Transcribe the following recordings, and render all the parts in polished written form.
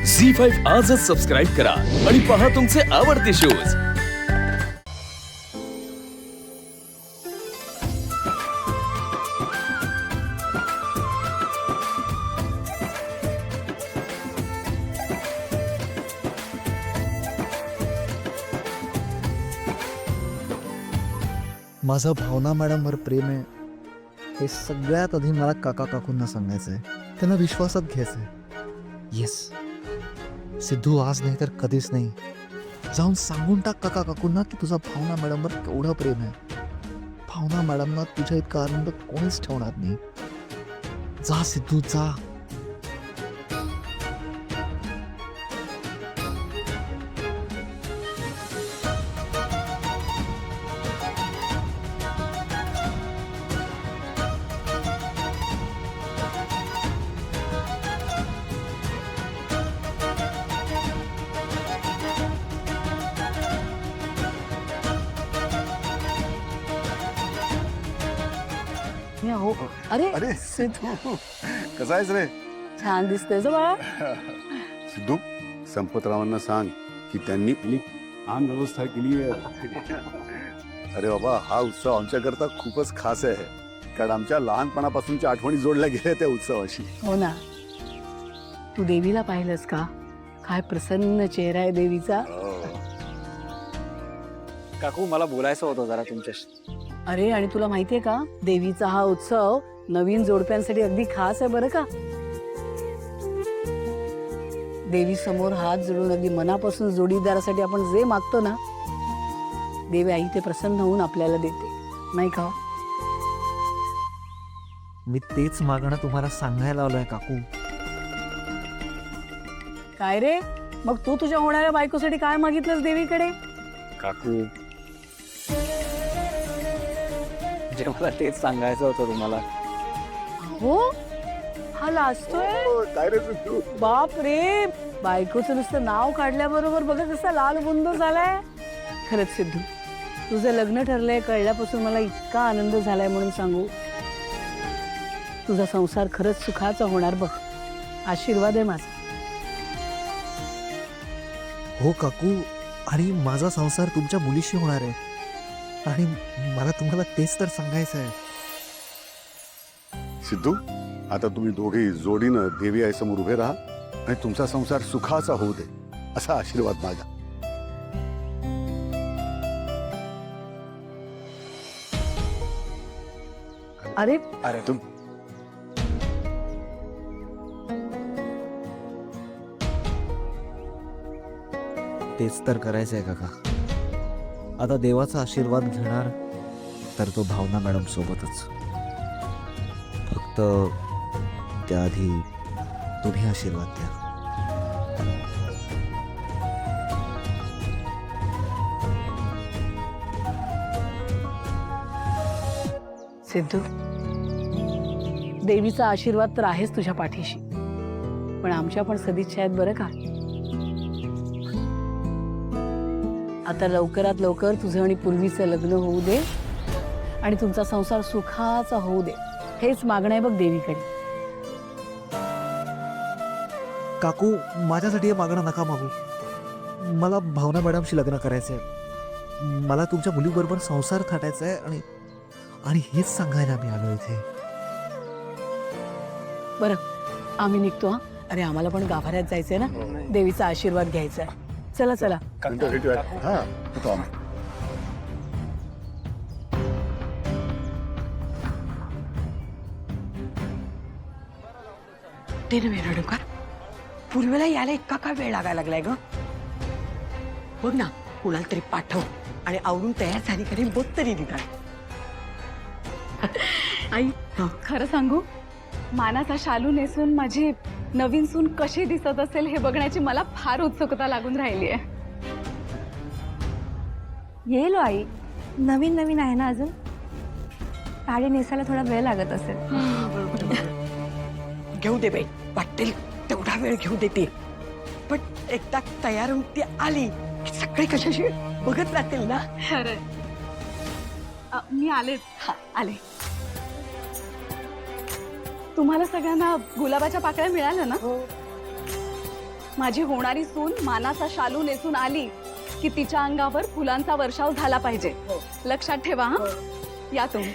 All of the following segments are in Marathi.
झी5 आजच सबस्क्राईब करा आणि पहा तुमचे आवडते शोज। माझं भावना मॅडमवर प्रेम आहे हे सगळ्यात आधी मला काका काकूंना सांगायचं आहे, त्यांना विश्वासात घ्यायचं आहे। येस, सिद्धू आज नाही तर कधीच नाही, जाऊन सांगून टाक काका काकूंना की तुझा भावना मॅडमवर केवढं प्रेम आहे। भावना मॅडमना तुझ्या इतका आनंद कोणीच ठेवणार नाही। जा सिद्धू जा। हो अरे अरे सिद्धू कसा आहेस रे? छान दिसतोय बाळा। सिद्धू, संपतरावांना सांग की त्यांनी आम व्यवस्था केली आहे। अरे बाबा, हा उत्सव आमच्याकरता खूपच खास आहे, कारण आमच्या लहानपणापासूनच्या आठवणी जोडल्या गेल्या त्या उत्सवाशी। हो ना, तू देवीला पाहिलंस का? काय प्रसन्न चेहरा आहे देवीचा। काकू मला बोलायचं होतं जरा तुमच्याशी। अरे आणि तुला माहितीये का, देवीचा हा उत्सव नवीन जोडप्यांसाठी अगदी खास आहे बरं का। देवी समोर हात जोडून अगदी मनापासून जोडीदारासाठी आपण जे मागतो ना, देवी आई ते प्रसन्न होऊन आपल्याला देते, नाही का? मी तेच मागणं तुम्हाला सांगायला आलोय काकू। काय रे, मग तू तुझ्या होणाऱ्या बायकोसाठी काय मागितलंस देवीकडे? काकू म्हणजे मला तेच सांगायचं होतं तुम्हाला। हो, हा लाजतोय। काय रे सिद्धू? बाप रे, बायकोचं नुसतं नाव काढल्याबरोबर बघा कसा लाल बुंद झालाय। खरंच सिद्धू, तुझं लग्न ठरलंय कळल्यापासून मला इतका आनंद झालाय, म्हणून सांगू, तुझा संसार खरंच सुखाचा होणार बघ, आशीर्वाद आहे माझा। हो काकू, आणि माझा संसार तुमच्या मुलीशी होणार आहे, आणि मला तुम्हाला तेच तर सांगायचं आहे। सिद्धू, आता तुम्ही दोघे जोडीनं देवी आई समोर उभे राहा आणि तुमचा संसार सुखाचा होऊ दे असा आशीर्वाद मागा। अरे अरे तुम तेच तर करायचंय काका। आता देवाचा आशीर्वाद घेणार तर तो भावना मॅडम सोबतच, फक्त त्याआधी तुम्ही आशीर्वाद द्या। सिद्धू, देवीचा आशीर्वाद तर आहेच तुझ्या पाठीशी, पण आमच्या पण सदिच्छा आहेत बरं का। आता लवकरात लवकर तुझं आणि पूर्वीचं लग्न होऊ दे आणि तुमचा संसार सुखाचा होऊ दे, हेच मागणं आहे बघ देवीकडे। काकू, माझ्यासाठी हे मागणं नका मागू, मला भावना मॅडमशी लग्न करायचंय, मला तुमच्या मुलीबरोबर संसार थाटायचा आहे, आणि हेच सांगायला मी आलो इथे। बरं, आम्ही निघतो हा। अरे आम्हाला पण गाभाऱ्यात जायचंय ना, देवीचा आशीर्वाद घ्यायचा आहे। चला चला। नंतर भेटूया। हा, येतो आम्ही। ते नव्हे रडूकर, पूर्वेला यायला इतका का वेळ लागायला लागलाय ग? बघ ना, कुणाला तरी पाठव आणि आवरून तयार झाली कधी बघ तरी निघाल। आई, खरं सांगू, मानाचा शालू नेसून माझी नवीन सून कशी दिसत असेल हे बघण्याची मला फार उत्सुकता लागून राहिली आहे। येईल आई, नवीन नवीन आहे ना अजून, साडी नेसायला थोडा वेळ लागत असेल। घेऊ दे बाई, वाटेल तेवढा वेळ घेऊ देते, पण एकदा तयार होऊन ती आली की सगळे कशाशी बघत राहतील ना। खरं, मी आले आले। तुम्हाला सगळ्यांना गुलाबाच्या पाकळ्या मिळाल्या ना? माझी होणारी सून मानाचा शालू नेसून आली की तिच्या अंगावर फुलांचा वर्षाव झाला पाहिजे. लक्षात ठेवा हा. या तुम्ही.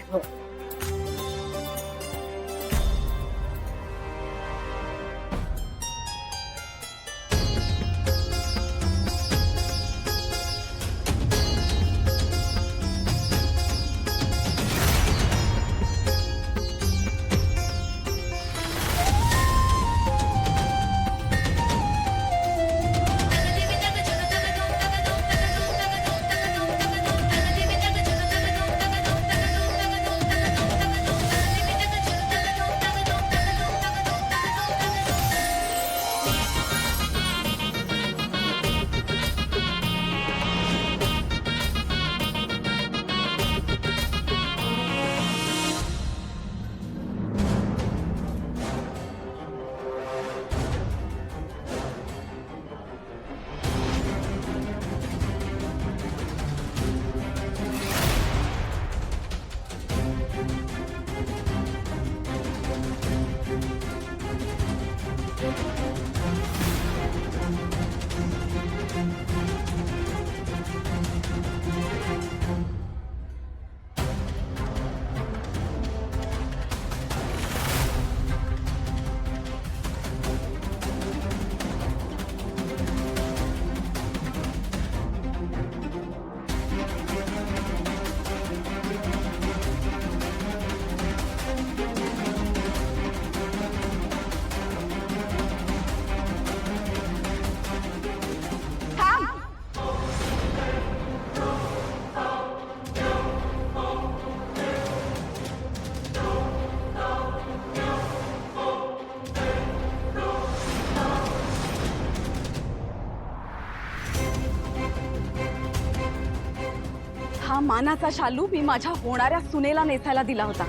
हा मानाचा शालू मी माझ्या होणाऱ्या सुनेला नेसायला दिला होता.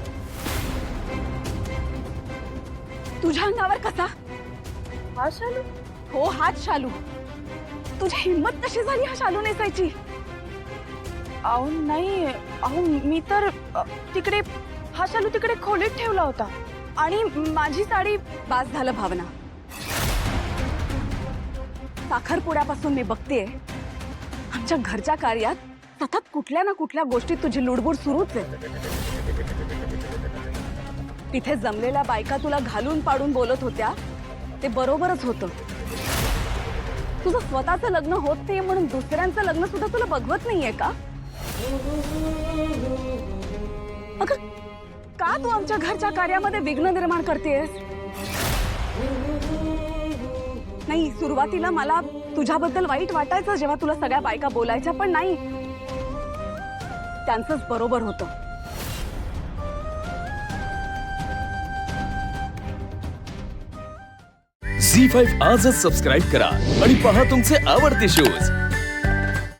तुझ्या अंगावर कसा? हा शालू? हो, हाच शालू. तुझी हिम्मत कशी झाली हा शालू नेसायची? अहो नाही, अहो मी तर तिकडे हा शालू तिकडे खोलीत ठेवला होता आणि माझी साडी. बास झालं भावना. साखरपुड्यापासून मी बघतेय आमच्या घरच्या कार्यात सतत कुठल्या ना कुठल्या गोष्टीत तुझी लुडबुड सुरूच आहे. तिथे जमलेल्या बायका तुला घालून पाडून बोलत होत्या ते बरोबरच होतं. तुझं स्वतःचं लग्न होत नाही म्हणून दुसऱ्यांचं लग्न सुद्धा तुला बघवत नाहीये का? अगं का तू आमच्या घरच्या कार्यामध्ये विघ्न निर्माण करतेस? नाही, सुरुवातीला मला तुझ्याबद्दल वाईट वाटायचं जेव्हा तुला सगळ्या बायका बोलायच्या, पण नाही, त्यांचंच बरोबर होतं. झी5 आजच सबस्क्राईब करा आणि पहा तुमचे आवडते शोज